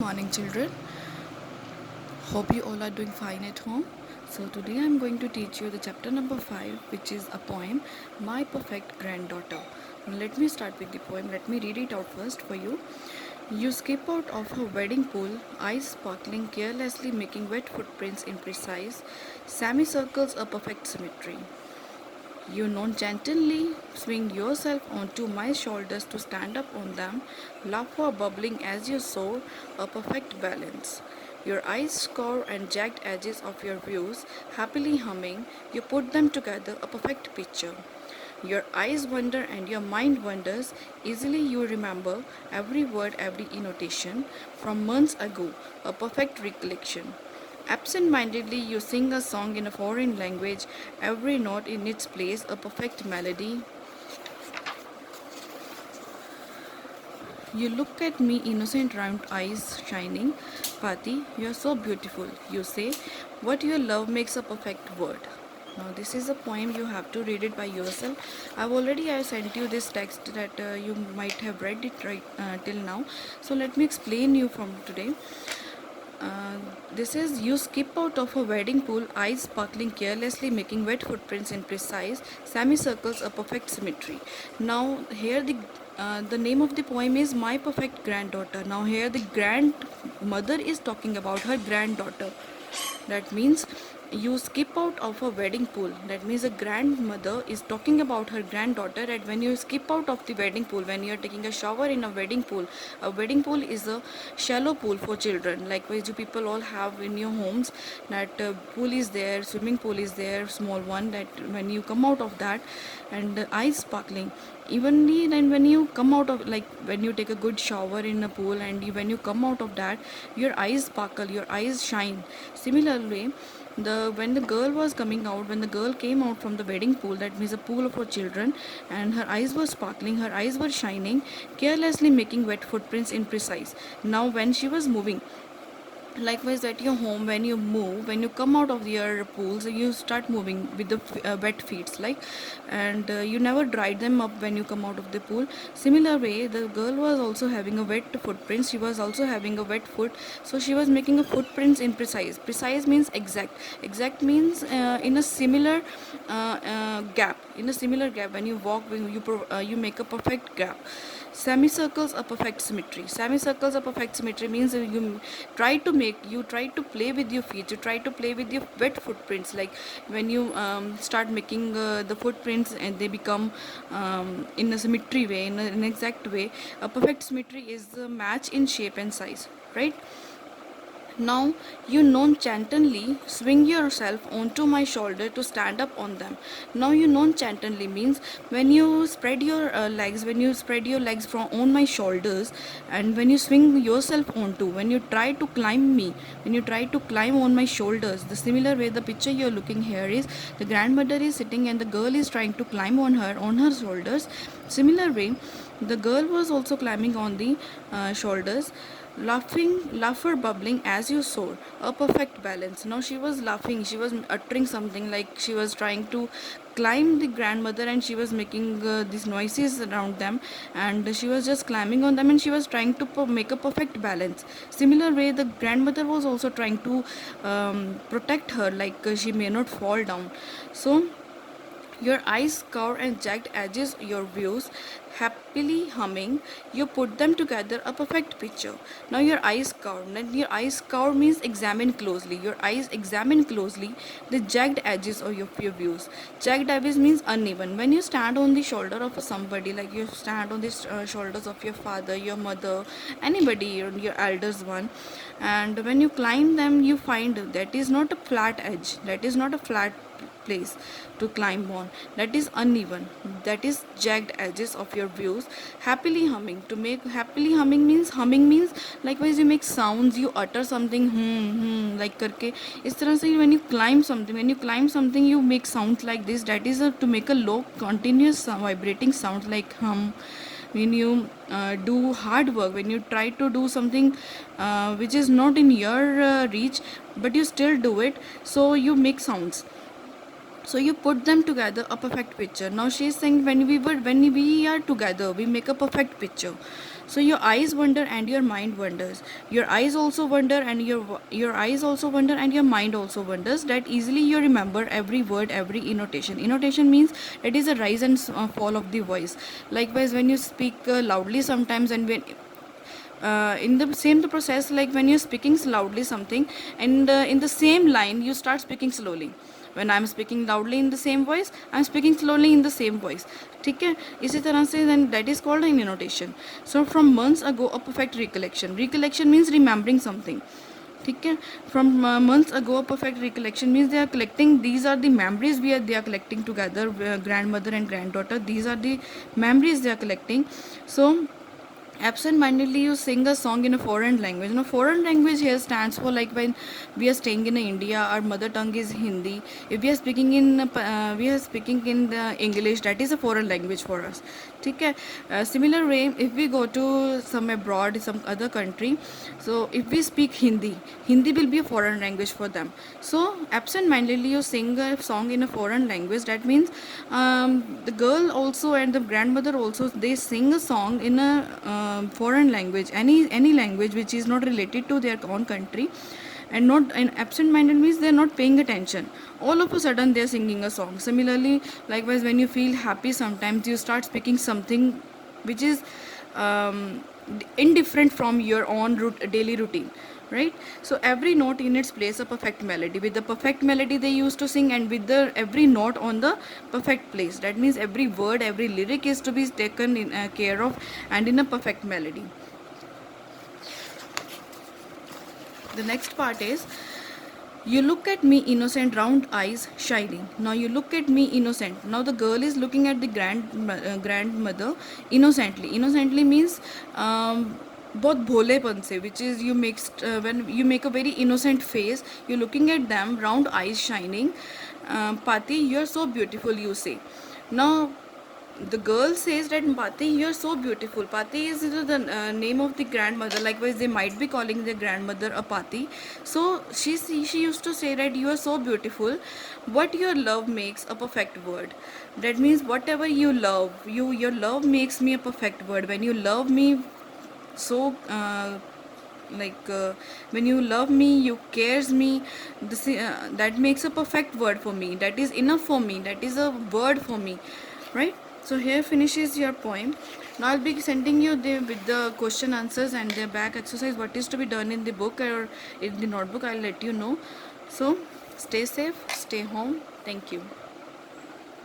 Morning, children. Hope you all are doing fine at home. So today I'm going to teach you the chapter number 5, which is a poem, My Perfect Granddaughter. Now let me start with the poem. Let me read it out first for you. You skip out of her wedding pool, eyes sparkling carelessly, making wet footprints imprecise, semicircles a perfect symmetry. You nonchalantly swing yourself onto my shoulders to stand up on them, laughter bubbling as you soar, a perfect balance. Your eyes score and jagged edges of your views, happily humming, you put them together, a perfect picture. Your eyes wonder and your mind wonders, easily you remember every word, every intonation from months ago, a perfect recollection. Absent mindedly, you sing a song in a foreign language, every note in its place, a perfect melody. You look at me, innocent round eyes shining. Pati, you are so beautiful. You say, what your love makes a perfect word. Now, this is a poem. You have to read it by yourself. I sent you this text that you might have read it right till now. So, let me explain you from today. This is you skip out of a wedding pool, eyes sparkling carelessly, making wet footprints in precise semicircles, a perfect symmetry. Now here the name of the poem is My Perfect Granddaughter. Now here the grandmother is talking about her granddaughter. That means you skip out of a wedding pool. That means a grandmother is talking about her granddaughter. And when you skip out of the wedding pool, when you are taking a shower in a wedding pool is a shallow pool for children. Likewise, you people all have in your homes that pool is there, swimming pool is there, small one. That when you come out of that, and eyes sparkling. Evenly, then when you come out of, like when you take a good shower in a pool, and when you come out of that, your eyes sparkle, your eyes shine. Similarly, when the girl was coming out, when the girl came out from the wedding pool, that means a pool for children, and her eyes were sparkling, her eyes were shining, carelessly making wet footprints imprecise. Now when she was moving, likewise at your home, when you move, when you come out of your pools, you start moving with the wet feet, like, and you never dried them up when you come out of the pool. Similar way, the girl was also having a wet footprint, she was also having a wet foot, so she was making a footprints in precise means exact. Exact means in a similar gap, in a similar gap. When you walk, when you make a perfect gap. Semicircles a perfect symmetry. Semicircles a perfect symmetry means you try to play with your feet, you try to play with your wet footprints, like when you start making the footprints and they become in a symmetry way, in an exact way. A perfect symmetry is the match in shape and size, right? Now you nonchalantly swing yourself onto my shoulder to stand up on them. Now you nonchalantly means when you spread your legs, when you spread your legs from on my shoulders, and when you swing yourself onto, when you try to climb me, when you try to climb on my shoulders. The similar way, the picture you're looking here is the grandmother is sitting and the girl is trying to climb on her shoulders. Similar way, the girl was also climbing on the shoulders, laughter bubbling as you soar, a perfect balance. Now she was laughing, she was uttering something, like she was trying to climb the grandmother, and she was making these noises around them, and she was just climbing on them, and she was trying to make a perfect balance. Similar way, the grandmother was also trying to protect her, like she may not fall down. So your eyes cover and jagged edges, your views, happily humming, you put them together, a perfect picture. Now your eyes cover. Then your eyes cover means examine closely. Your eyes examine closely the jagged edges of your views. Jagged edges means uneven. When you stand on the shoulder of somebody, like you stand on the shoulders of your father, your mother, anybody, your elders one, and when you climb them, you find that is not a flat edge, that is not a flat place to climb on, that is uneven, that is jagged edges of your views. Happily humming, to make happily humming means likewise you make sounds, you utter something like करके इस तरह से when you climb something, you make sounds like this. That is to make a low continuous vibrating sound like hum. When you do hard work, when you try to do something which is not in your reach, but you still do it, so you make sounds, so you put them together, a perfect picture. Now she is saying when we are together, we make a perfect picture. So your eyes wonder and your mind wonders. Your eyes also wonder and your eyes also wonder and your mind also wonders. That easily you remember every word, every intonation. Intonation means it is a rise and fall of the voice. Likewise, when you speak loudly sometimes, and when in the same the process, like when you're speaking loudly something, and in the same line you start speaking slowly. When I'm speaking loudly in the same voice, I'm speaking slowly in the same voice. ठीक है, इसी तरह से then that is called an intonation. So from months ago a perfect recollection. Recollection means remembering something. ठीक है, from months ago perfect recollection means they are collecting, these are the memories we are they are collecting together, grandmother and granddaughter, these are the memories they are collecting. So absent-mindedly you sing a song in a foreign language. Now foreign language here stands for, like when we are staying in India, our mother tongue is Hindi. If we are speaking in the English, that is a foreign language for us. ठीक है. Similar way, if we go to some abroad, some other country, so if we speak Hindi, Hindi will be a foreign language for them. So absent-mindedly you sing a song in a foreign language. That means the girl also and the grandmother also, they sing a song in a foreign language, any language which is not related to their own country. And not, and absent-minded means they're not paying attention. All of a sudden they're singing a song. Similarly, likewise, when you feel happy, sometimes you start speaking something which is indifferent from your own daily routine, right? So every note in its place a perfect melody. With the perfect melody they used to sing, and with the every note on the perfect place. That means every word, every lyric is to be taken in care of, and in a perfect melody. The next part is, you look at me innocent, round eyes shining. Now you look at me innocent. Now the girl is looking at the grandmother innocently. Innocently means बहुत भोलेपन से, which is you mixed when you make a very innocent face, you're looking at them, round eyes shining. Pati, you're so beautiful, you say. Now the girl says that, Pati, you're so beautiful. Pati is the name of the grandmother. Likewise, they might be calling their grandmother a Pati. So she used to say that you are so beautiful. What your love makes a perfect word. That means whatever you love, your love makes me a perfect word. When you love me, so when you love me, you cares me, this, that makes a perfect word for me. That is enough for me. That is a word for me, right? So here finishes your poem. Now I'll be sending you with the question answers and the back exercise, what is to be done in the book or in the notebook. I'll let you know. So stay safe, stay home. Thank you.